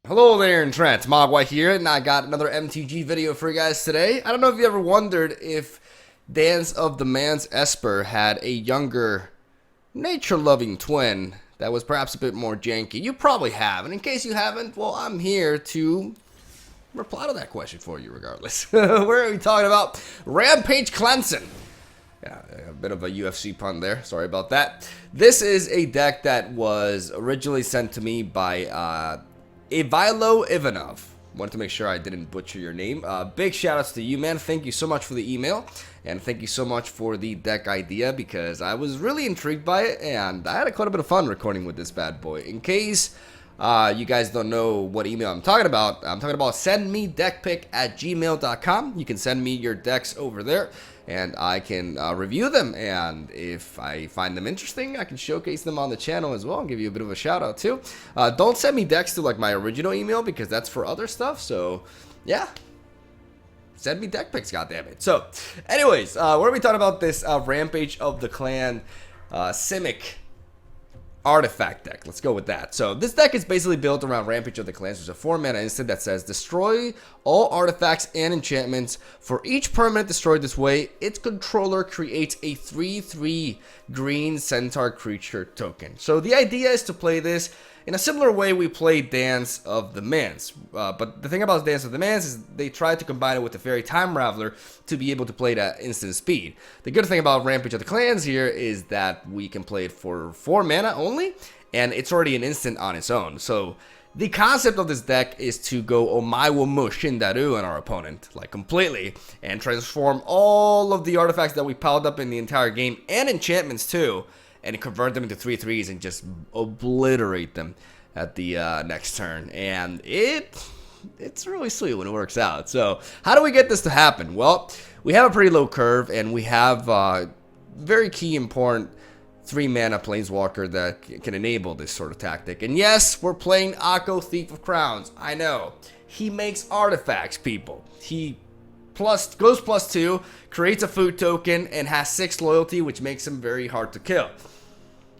Hello there, MegaMogwai here, and I got another MTG video for you guys today. I don't know if you ever wondered if Dance of the Man's Esper had a younger, nature-loving twin that was perhaps a bit more janky. You probably have, and in case you haven't, well, I'm here to reply to that question for you regardless. Where are we talking about? Rampage cleansing. Yeah, a bit of a UFC pun there. Sorry about that. This is a deck that was originally sent to me by Ivilo Ivanov. Wanted to make sure I didn't butcher your name. Big shout outs to you, man. Thank you so much for the email. And thank you so much for the deck idea because I was really intrigued by it. And I had quite a bit of fun recording with this bad boy. In case you guys don't know what email I'm talking about sendmedeckpick@gmail.com. You can send me your decks over there. And I can review them, and if I find them interesting, I can showcase them on the channel as well and give you a bit of a shout out too. Don't send me decks to like my original email because that's for other stuff. So yeah, send me deck picks, goddammit. So anyways, what are we talking about? This Rampage of the Clan Simic artifact deck. Let's go with that. So this deck is basically built around Rampage of the Clans. There's a 4-mana instant that says destroy all artifacts and enchantments. For each permanent destroyed this way, its controller creates a 3/3 green centaur creature token. So the idea is to play this in a similar way we play Dance of the Mans. But the thing about Dance of the Mans is they try to combine it with the Fairy Time Raveler to be able to play it at instant speed. The good thing about Rampage of the Clans here is that we can play it for 4 mana only, and it's already an instant on its own. So the concept of this deck is to go Omaiwa Shindaru on our opponent, like completely, and transform all of the artifacts that we piled up in the entire game, and enchantments too, and convert them into 3/3s and just obliterate them at the next turn. And it's really sweet when it works out. So how do we get this to happen? Well, we have a pretty low curve, and we have very key important 3-mana Planeswalker that can enable this sort of tactic. And yes, we're playing Akko, Thief of Crowns. I know. He makes artifacts, people. He goes +2, creates a food token, and has 6 loyalty, which makes him very hard to kill.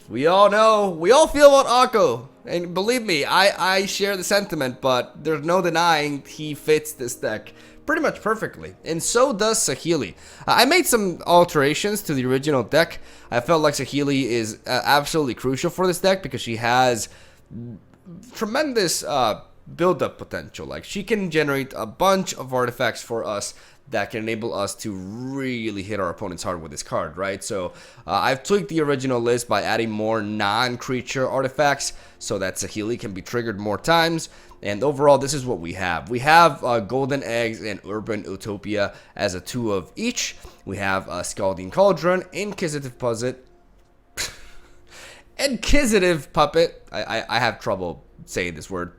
We all know, we all feel about Akko, and believe me, I share the sentiment, but there's no denying he fits this deck pretty much perfectly, and so does Saheeli. I made some alterations to the original deck. I felt like Saheeli is absolutely crucial for this deck because she has tremendous build-up potential. Like, she can generate a bunch of artifacts for us that can enable us to really hit our opponents hard with this card, right? So I've tweaked the original list by adding more non-creature artifacts so that Saheeli can be triggered more times. And overall, this is what we have. We have Golden Eggs and Urban Utopia as a 2 of each. We have Scalding Cauldron, Inquisitive Puppet. Inquisitive Puppet. I have trouble saying this word.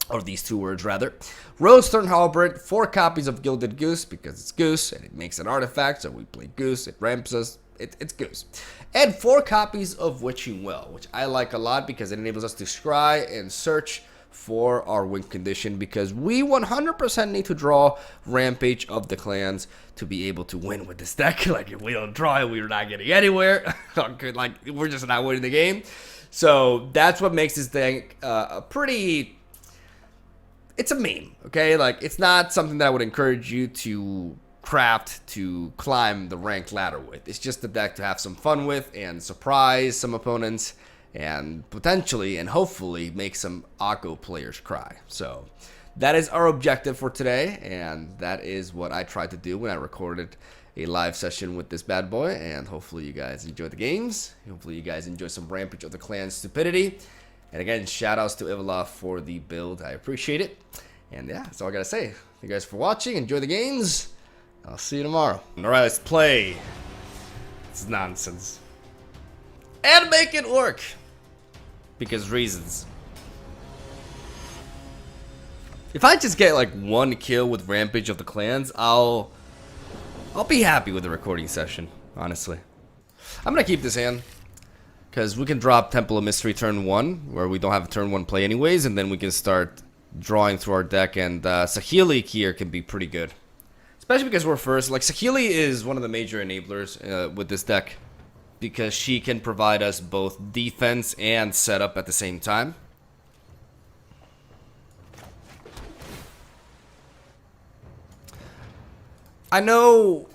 Or these 2 words, rather. Roadstone Halberd, 4 copies of Gilded Goose, because it's Goose, and it makes an artifact, so we play Goose, it ramps us, it's Goose. And 4 copies of Witching Well, which I like a lot, because it enables us to scry and search for our win condition, because we 100% need to draw Rampage of the Clans to be able to win with this deck. Like, if we don't draw it, we're not getting anywhere. Like, we're just not winning the game. So, that's what makes this deck a pretty... It's a meme, okay? Like, it's not something that I would encourage you to craft to climb the ranked ladder with. It's just a deck to have some fun with and surprise some opponents and potentially and hopefully make some Akko players cry. So that is our objective for today, and that is what I tried to do when I recorded a live session with this bad boy, and hopefully you guys enjoy the games. Hopefully you guys enjoy some Rampage of the Clan stupidity. And again, shout outs to Ivalov for the build. I appreciate it. And yeah, that's all I gotta say. Thank you guys for watching. Enjoy the games. I'll see you tomorrow. Alright, let's play. It's nonsense. And make it work. Because reasons. If I just get like 1 kill with Rampage of the Clans, I'll be happy with the recording session, honestly. I'm gonna keep this hand. Because we can drop Temple of Mystery turn 1, where we don't have a turn 1 play anyways, and then we can start drawing through our deck, and Saheeli here can be pretty good. Especially because we're first. Like, Saheeli is one of the major enablers with this deck, because she can provide us both defense and setup at the same time. I know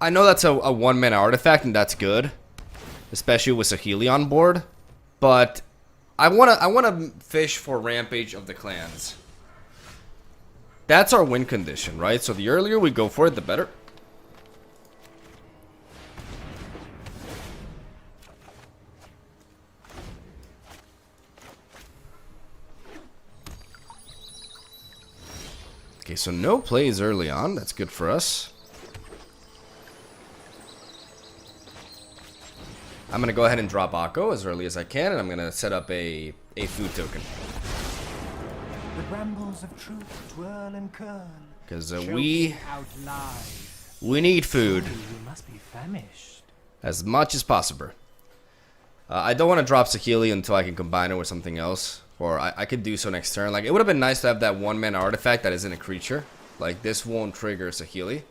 that's a 1-mana artifact, and that's good, especially with Saheeli on board. But I wanna fish for Rampage of the Clans. That's our win condition, right? So the earlier we go for it, the better. Okay, so no plays early on. That's good for us. I'm gonna go ahead and drop Akko as early as I can, and I'm gonna set up a food token. The brambles of truth twirl and curl. Because we need food. You must be famished. As much as possible. I don't want to drop Saheeli until I can combine it with something else. Or I could do so next turn. Like, it would have been nice to have that 1-mana artifact that isn't a creature. Like, this won't trigger Saheeli.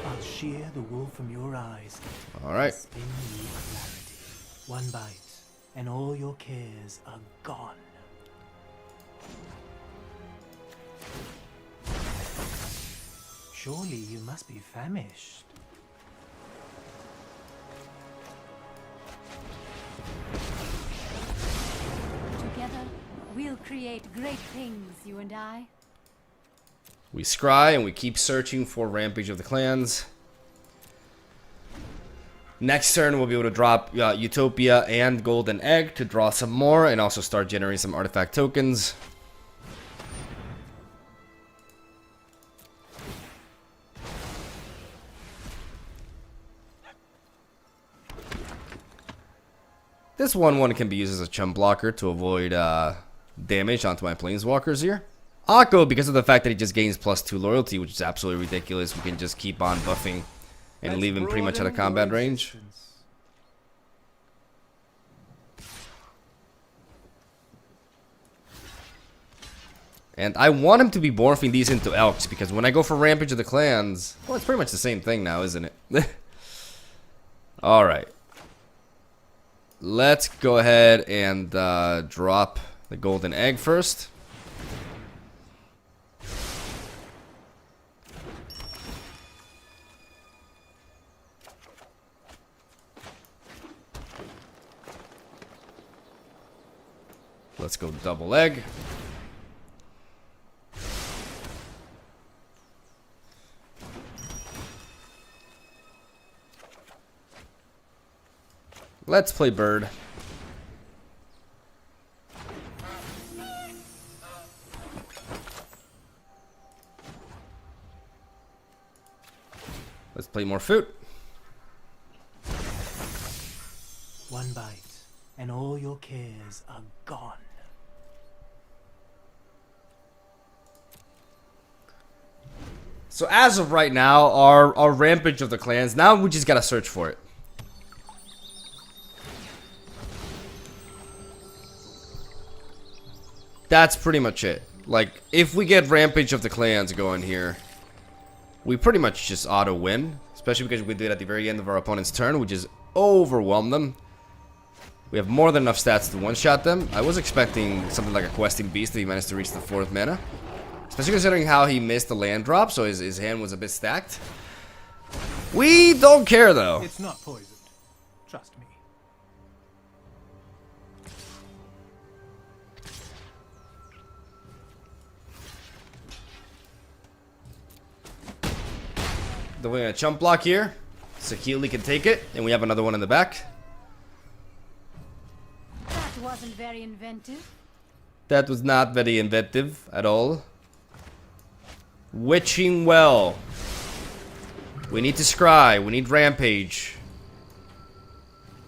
I'll shear the wool from your eyes. Alright. Spin you clarity. One bite, and all your cares are gone. Surely you must be famished. Together, we'll create great things, you and I. We scry and we keep searching for Rampage of the Clans. Next turn we'll be able to drop Utopia and Golden Egg to draw some more and also start generating some artifact tokens. This 1/1 can be used as a chump blocker to avoid damage onto my planeswalkers here. Akko, because of the fact that he just gains +2 loyalty, which is absolutely ridiculous, we can just keep on buffing and leave him pretty much out of combat range. And I want him to be morphing these into Elks, because when I go for Rampage of the Clans, well, it's pretty much the same thing now, isn't it? Alright. Let's go ahead and drop the Golden Egg first. Let's go double egg. Let's play bird. Let's play more food. One bite, and all your cares are gone. So as of right now, our Rampage of the Clans, now we just gotta search for it. That's pretty much it. Like, if we get Rampage of the Clans going here, we pretty much just auto-win. Especially because we did at the very end of our opponent's turn, which is overwhelm them. We have more than enough stats to one-shot them. I was expecting something like a Questing Beast if he managed to reach the 4th mana. Especially considering how he missed the land drop, so his hand was a bit stacked. We don't care, though. It's not poisoned. Trust me. Then we're gonna chump block here. Saheeli can take it, and we have another one in the back. That wasn't very inventive. That was not very inventive at all. Witching Well. We need to scry. We need Rampage.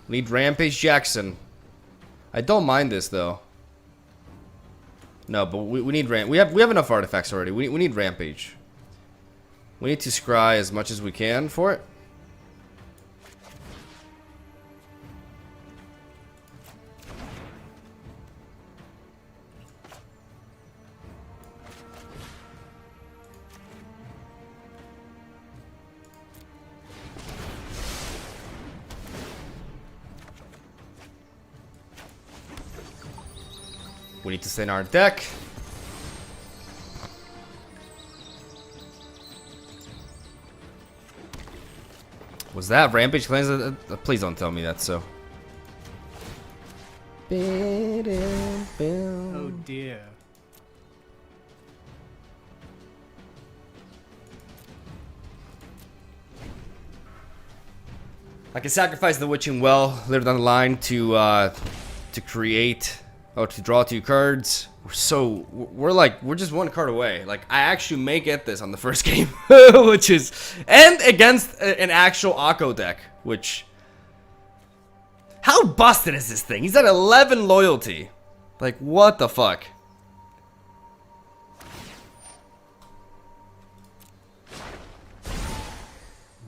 We need Rampage Jackson. I don't mind this though. No, but we need we have enough artifacts already. We need Rampage. We need to scry as much as we can for it. We need to stay in our deck. Was that Rampage cleanse? Please don't tell me that's so. Oh dear. I can sacrifice the Witching Well later down the line to create, to draw 2 cards. We're just 1 card away. Like, I actually may get this on the first game, which is, and against an actual Akko deck, which, how busted is this thing? He's at 11 loyalty. Like, what the fuck?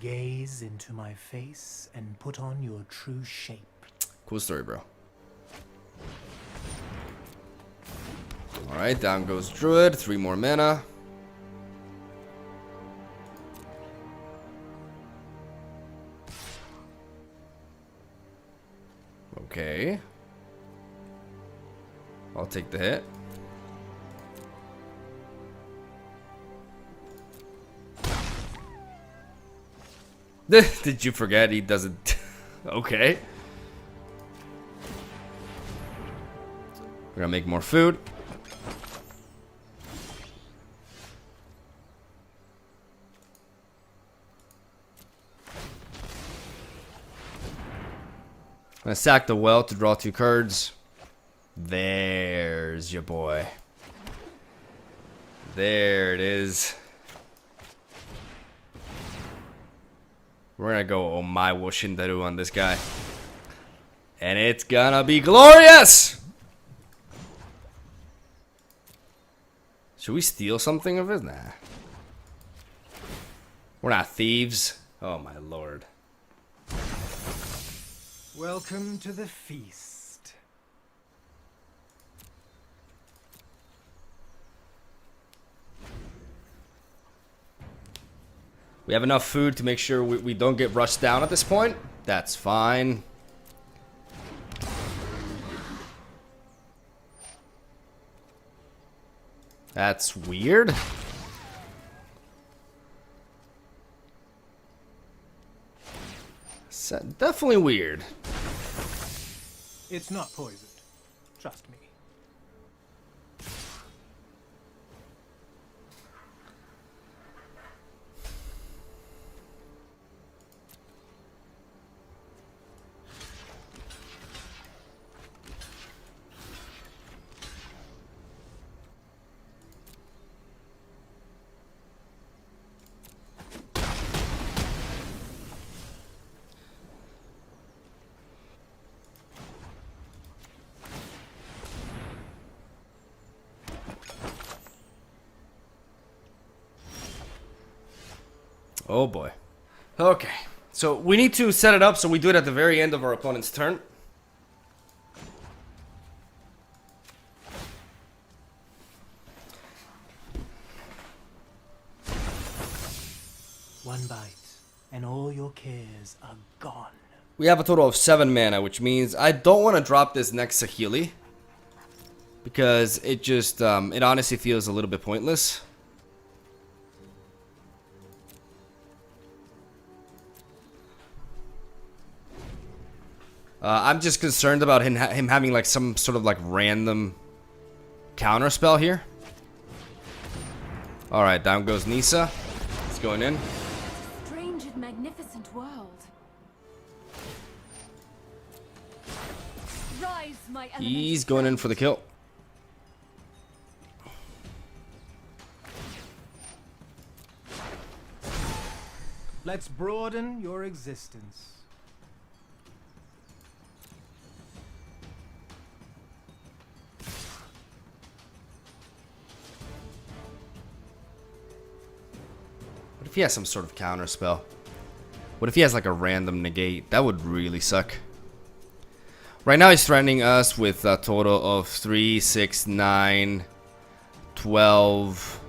Gaze into my face and put on your true shape. Cool story, bro. Alright, down goes Druid. 3 more mana. Okay. I'll take the hit. Did you forget he doesn't? Okay. We're gonna make more food. I'm gonna sack the well to draw 2 cards. There's your boy. There it is. We're gonna go oh my Washindaru on this guy. And it's gonna be glorious! Should we steal something of his? Nah. We're not thieves. Oh my lord. Welcome to the feast. We have enough food to make sure we don't get rushed down at this point. That's fine. That's weird. Definitely weird. It's not poisoned. Trust me. Oh boy. Okay. So we need to set it up so we do it at the very end of our opponent's turn. One bite, and all your cares are gone. We have a total of 7 mana, which means I don't want to drop this next Sahili. Because it just, it honestly feels a little bit pointless. I'm just concerned about him having like some sort of like random counter spell here. Alright, down goes Nisa. It's going in. Strange and magnificent world. Rise, my element. He's going in for the kill. Let's broaden your existence. What if he has some sort of counter spell? What if he has like a random negate? That would really suck. Right now he's threatening us with a total of 3, 6, 9, 12,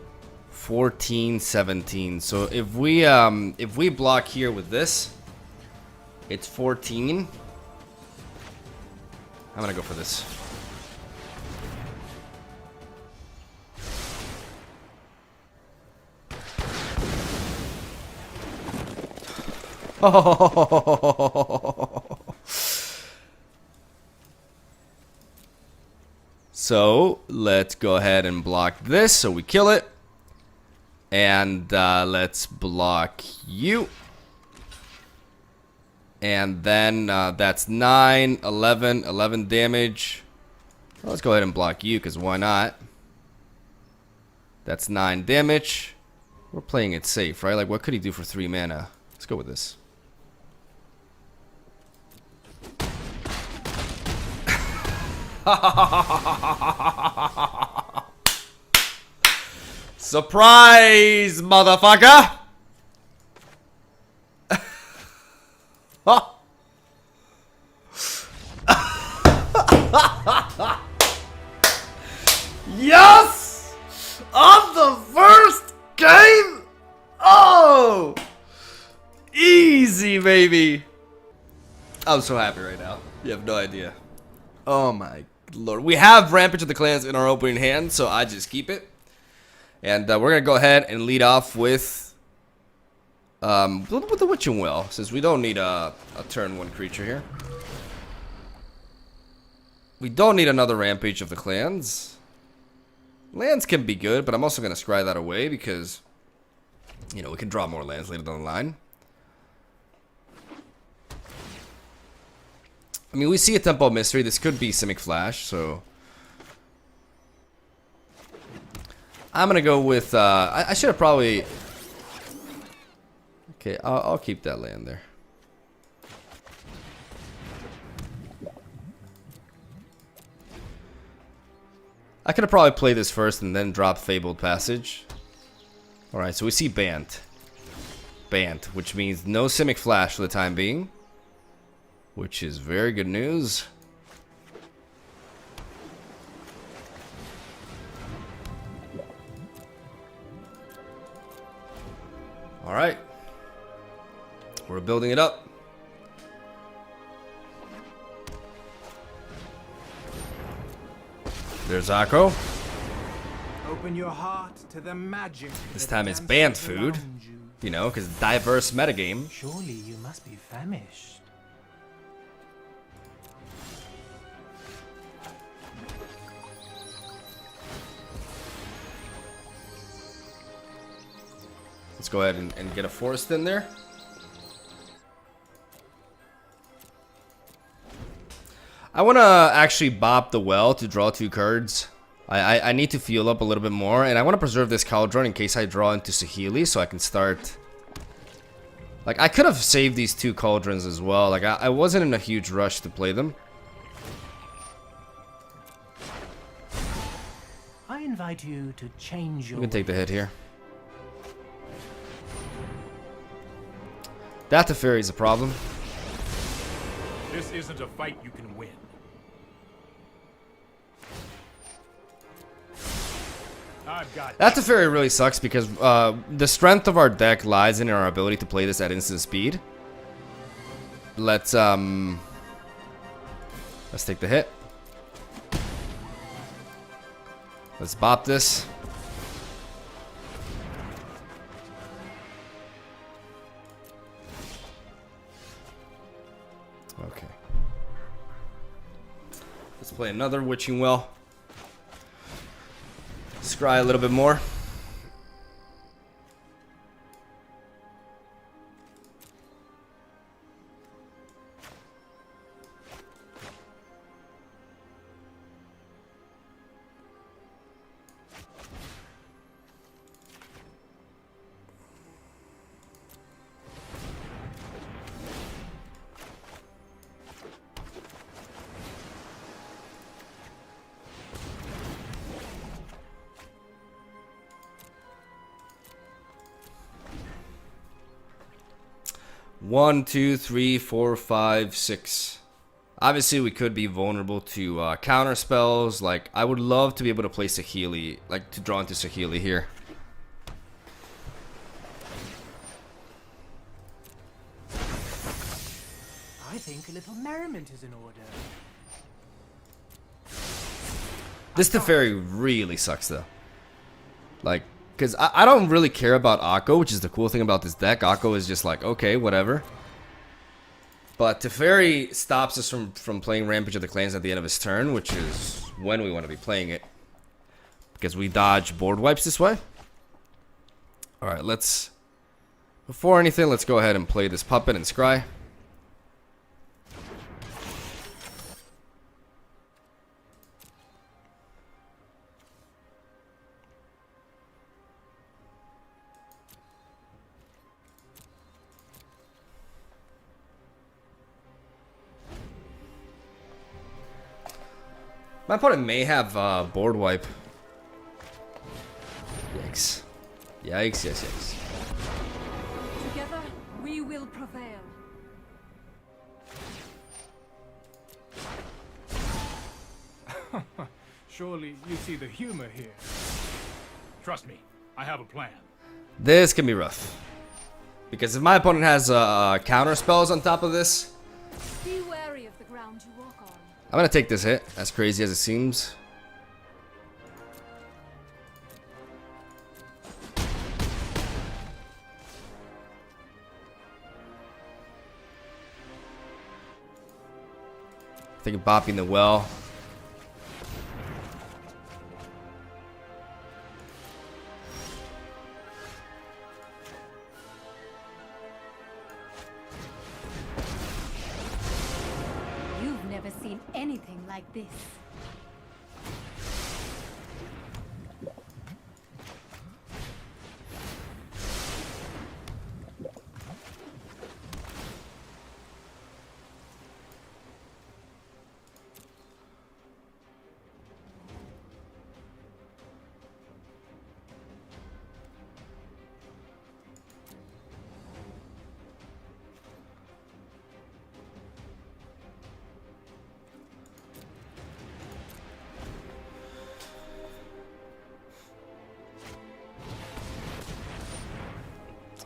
14, 17. So if we block here with this, it's 14. I'm gonna go for this. So let's go ahead and block this so we kill it. And let's block you. And then that's 9, 11 damage. Well, let's go ahead and block you, because why not? That's 9 damage. We're playing it safe, right? Like, what could he do for 3 mana? Let's go with this. Surprise, motherfucker! Yes! On the first game? Oh! Easy, baby. I'm so happy right now. You have no idea. Oh my lord. We have Rampage of the Clans in our opening hand, so I just keep it. And we're going to go ahead and lead off with the Witching Well, since we don't need a turn 1 creature here. We don't need another Rampage of the Clans. Lands can be good, but I'm also going to scry that away because, you know, we can draw more lands later down the line. I mean, we see a Temple of Mystery. This could be Simic Flash, so I'm going to go with, I should have probably, okay, I'll keep that land there. I could have probably played this first and then dropped Fabled Passage. Alright, so we see Bant. Bant, which means no Simic Flash for the time being, which is very good news. Alright. We're building it up. There's Akko. Open your heart to the magic. This time it's Bant food. You know, because diverse metagame. Surely you must be famished. Let's go ahead and get a forest in there. I want to actually bop the well to draw 2 cards. I need to fuel up a little bit more, and I want to preserve this Cauldron in case I draw into Saheeli, so I can start. Like, I could have saved these 2 Cauldrons as well. Like, I wasn't in a huge rush to play them. I invite you to change your. You can take the hit here. That Teferi is a problem. This isn't a fight you can win. I've got That Teferi really sucks because the strength of our deck lies in our ability to play this at instant speed. Let's take the hit. Let's bop this. Okay. Let's play another Witching Well. Scry a little bit more. One, two, three, four, five, six. Obviously, we could be vulnerable to counter spells. Like, I would love to be able to play Saheeli, like to draw into Saheeli here. I think a little merriment is in order. This Teferi really sucks though. Like, because I don't really care about Akko, which is the cool thing about this deck. Akko is just like, okay, whatever. But Teferi stops us from playing Rampage of the Clans at the end of his turn, which is when we want to be playing it. Because we dodge board wipes this way. Alright, let's... Before anything, let's go ahead and play this puppet and scry. My opponent may have board wipe. Yikes. Yikes, yes, yikes. Together, we will prevail. Surely you see the humor here. Trust me, I have a plan. This can be rough. Because if my opponent has counter spells on top of this, Be wary of the ground you walk on. I'm gonna take this hit, as crazy as it seems. Think of bopping the well. You've never seen anything like this.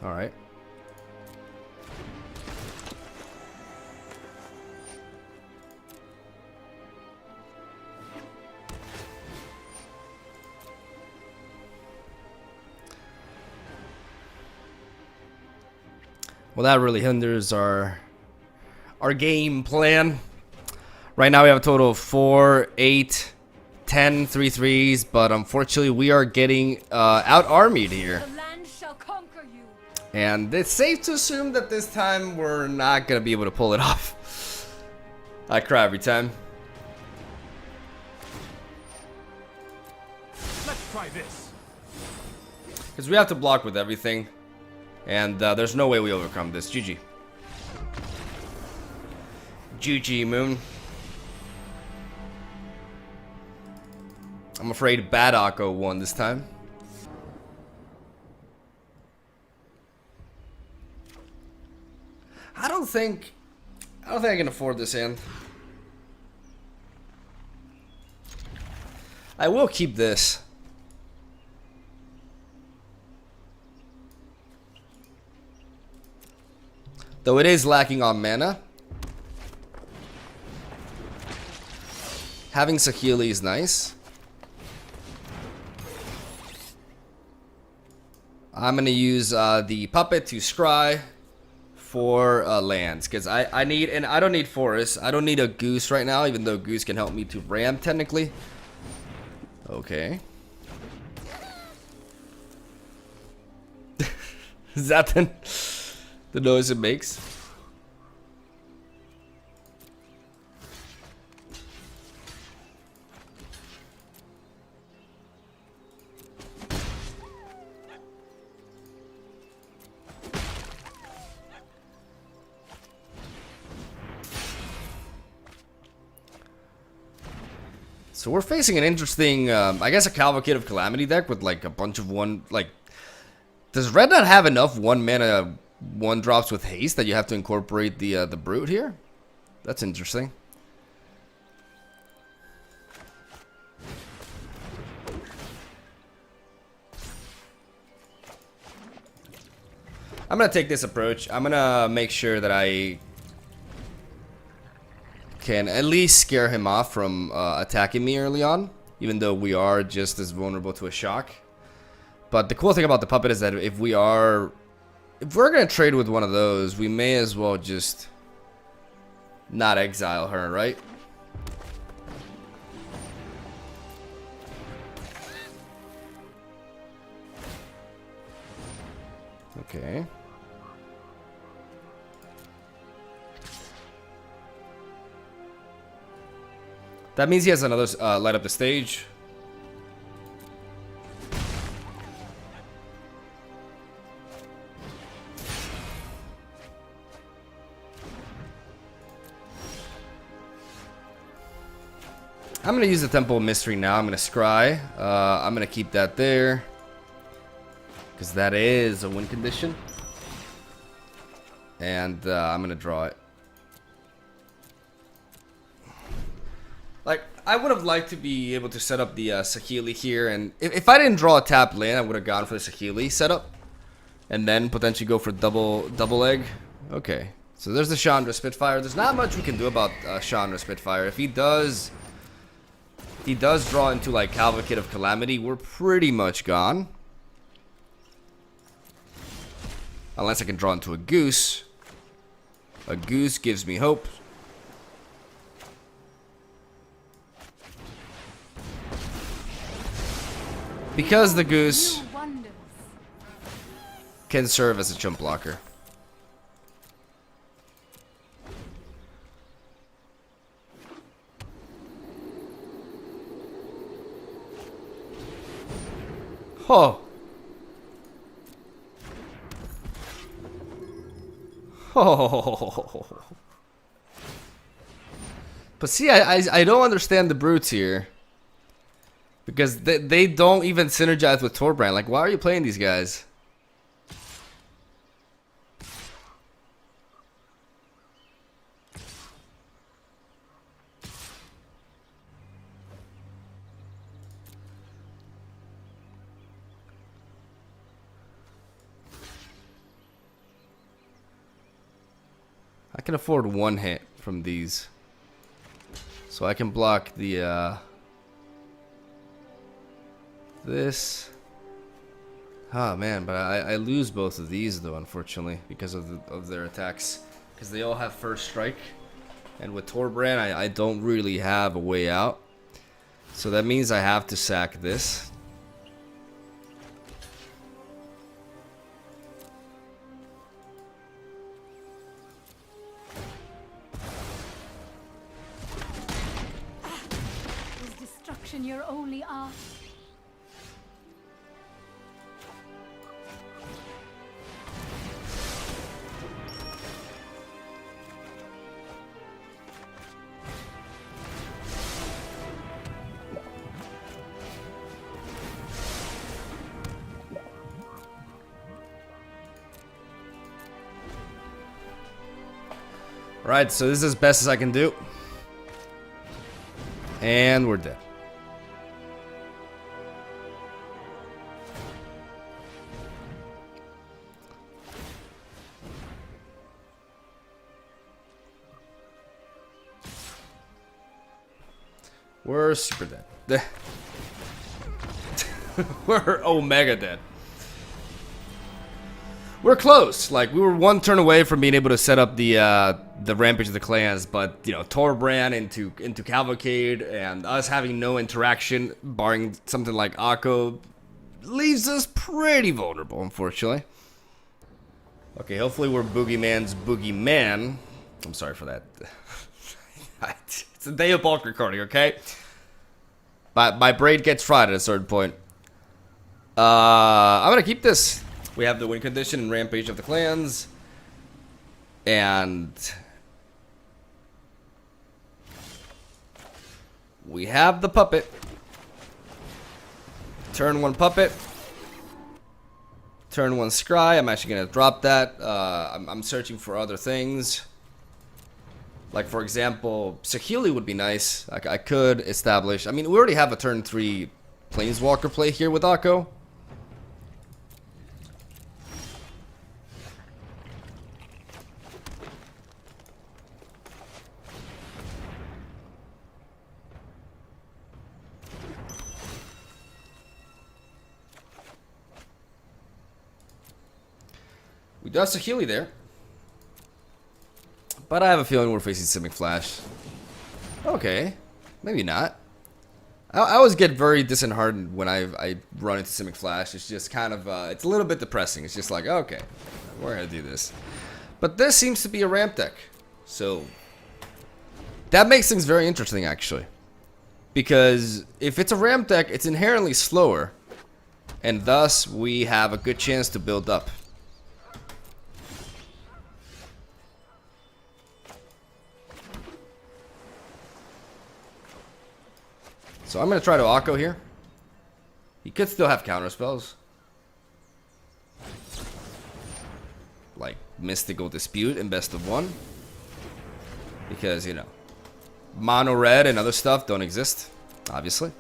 All right. Well, that really hinders our game plan. Right now we have a total of 4, 8, 10 3/3s, but unfortunately we are getting out-armied here. The land shall conquer you. And it's safe to assume that this time we're not going to be able to pull it off. I cry every time. Let's try this. Because we have to block with everything. And there's no way we overcome this. GG. GG, Moon. I'm afraid Bad Akko won this time. I don't think I can afford this hand. I will keep this. Though it is lacking on mana. Having Saheeli is nice. I'm gonna use the puppet to scry for lands, because I need, and I don't need forests. I don't need a goose right now, even though goose can help me to ram technically. Okay. Is that the noise it makes? So we're facing an interesting, I guess, a Cavalcade of Calamity deck with like a bunch of does Red not have enough 1 mana 1-drops with haste that you have to incorporate the Brute here? That's interesting. I'm gonna take this approach. I'm gonna make sure that I can at least scare him off from attacking me early on, even though we are just as vulnerable to a shock. But the cool thing about the puppet is that if we're gonna trade with one of those, we may as well just not exile her, right? Okay. That means he has another light up the stage. I'm gonna use the Temple of Mystery now. I'm gonna scry. I'm gonna keep that there because that is a win condition, and I'm gonna draw it. Like, I would have liked to be able to set up the Saheeli here, and if I didn't draw a tap land, I would have gone for the Saheeli setup, and then potentially go for double egg. Okay, so there's the Chandra Spitfire. There's not much we can do about Chandra Spitfire. If he does draw into like Cavalcade of Calamity, we're pretty much gone. Unless I can draw into a Goose. A Goose gives me hope. Because the Goose can serve as a chump blocker. Oh. Oh. But see, I don't understand the brutes here. Because they don't even synergize with Torbrand. Like, why are you playing these guys? I can afford one hit from these. So I can block the this. Ah, man, but I lose both of these though, unfortunately, because of their attacks, because they all have first strike, and with Torbrand I don't really have a way out, so that means I have to sack this. Is destruction your only art? Right, so this is as best as I can do. And we're dead. We're super dead. We're Omega dead. We're close. Like, we were one turn away from being able to set up the Rampage of the Clans, but you know, Torbrand into Cavalcade and us having no interaction, barring something like Akko, leaves us pretty vulnerable, unfortunately. Okay, hopefully we're Boogeyman's Boogeyman. I'm sorry for that. It's a day of bulk recording, okay? But my brain gets fried at a certain point. I'm gonna keep this. We have the win condition in Rampage of the Clans. And we have the puppet. Turn one puppet. Turn one scry. I'm actually gonna drop that. I'm searching for other things. Like, for example, Saheeli would be nice. I could establish. I mean, we already have a turn 3 Planeswalker play here with Akko. We do have Saheeli there. But I have a feeling we're facing Simic Flash. Okay, maybe not. I always get very disheartened when I run into Simic Flash. It's just kind of, it's a little bit depressing. It's just like, okay, we're going to do this. But this seems to be a ramp deck. So, that makes things very interesting, actually. Because if it's a ramp deck, it's inherently slower. And thus, we have a good chance to build up. So I'm going to try to Akko here. He could still have counter spells. Like Mystical Dispute and Best of One. Because, you know, mono red and other stuff don't exist, obviously.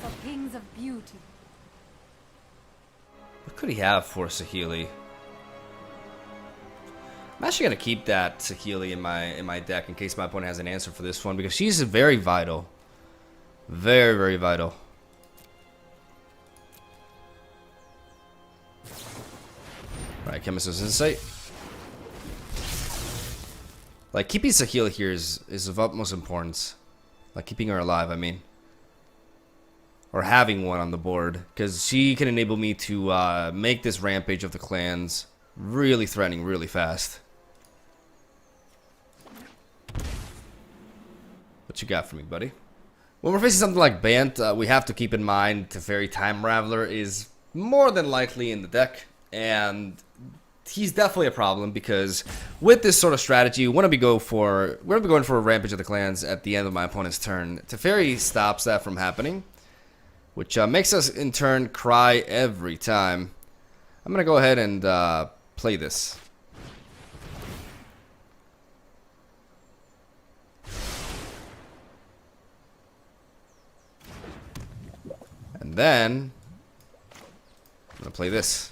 Of kings of beauty. What could he have for Saheeli? I'm actually gonna keep that Saheeli in my deck in case my opponent has an answer for this one because she's very vital, very very vital. All right, Chemist's Insight. Like keeping Saheeli here is of utmost importance. Like keeping her alive, I mean. Or having one on the board, because she can enable me to make this Rampage of the Clans really threatening really fast. What you got for me, buddy? When we're facing something like Bant, we have to keep in mind Teferi Time Raveler is more than likely in the deck, and he's definitely a problem because with this sort of strategy, we're gonna be going for a Rampage of the Clans at the end of my opponent's turn. Teferi stops that from happening, which makes us, in turn, cry every time. I'm going to go ahead and play this. And then, I'm going to play this.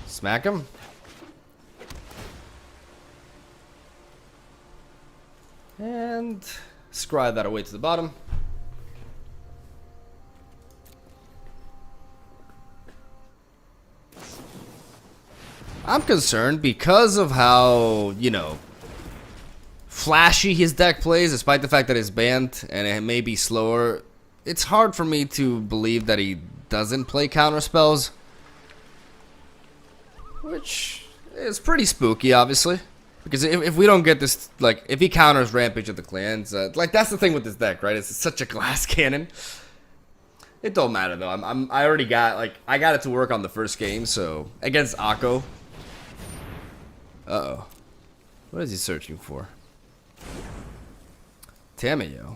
Smack him. And scry that away to the bottom. I'm concerned because of how, you know, flashy his deck plays, despite the fact that it's banned and it may be slower. It's hard for me to believe that he doesn't play counter spells. Which is pretty spooky, obviously. Because if we don't get this, like, if he counters Rampage of the Clans, like, that's the thing with this deck, right? It's such a glass cannon. It don't matter, though. I already got, like, I got it to work on the first game, so, against Akko. Uh-oh. What is he searching for? Tamayo.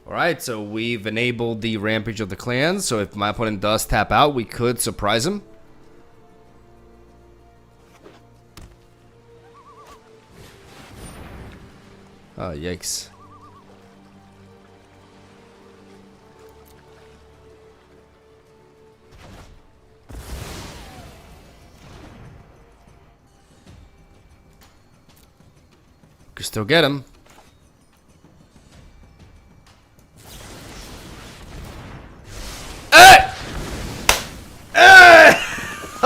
Alright, so we've enabled the Rampage of the Clans, so if my opponent does tap out, we could surprise him. Oh, yikes. Could still get him.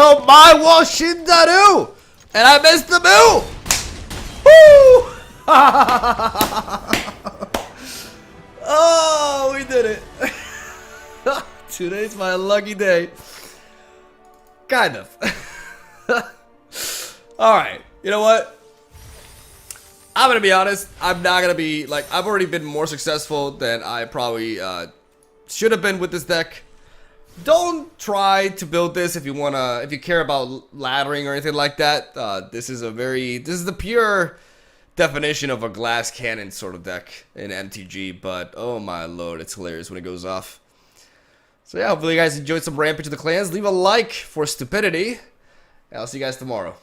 Oh my wa Shindaru! And I missed the move! Woo! Oh, we did it. Today's my lucky day. Kind of. Alright, you know what? I'm gonna be honest, I'm not gonna be, like, I've already been more successful than I probably should have been with this deck. Don't try to build this if you wanna, if you care about laddering or anything like that. This is the pure definition of a glass cannon sort of deck in MTG, but oh my lord, it's hilarious when it goes off. So yeah, hopefully you guys enjoyed some Rampage of the Clans. Leave a like for stupidity, and I'll see you guys tomorrow.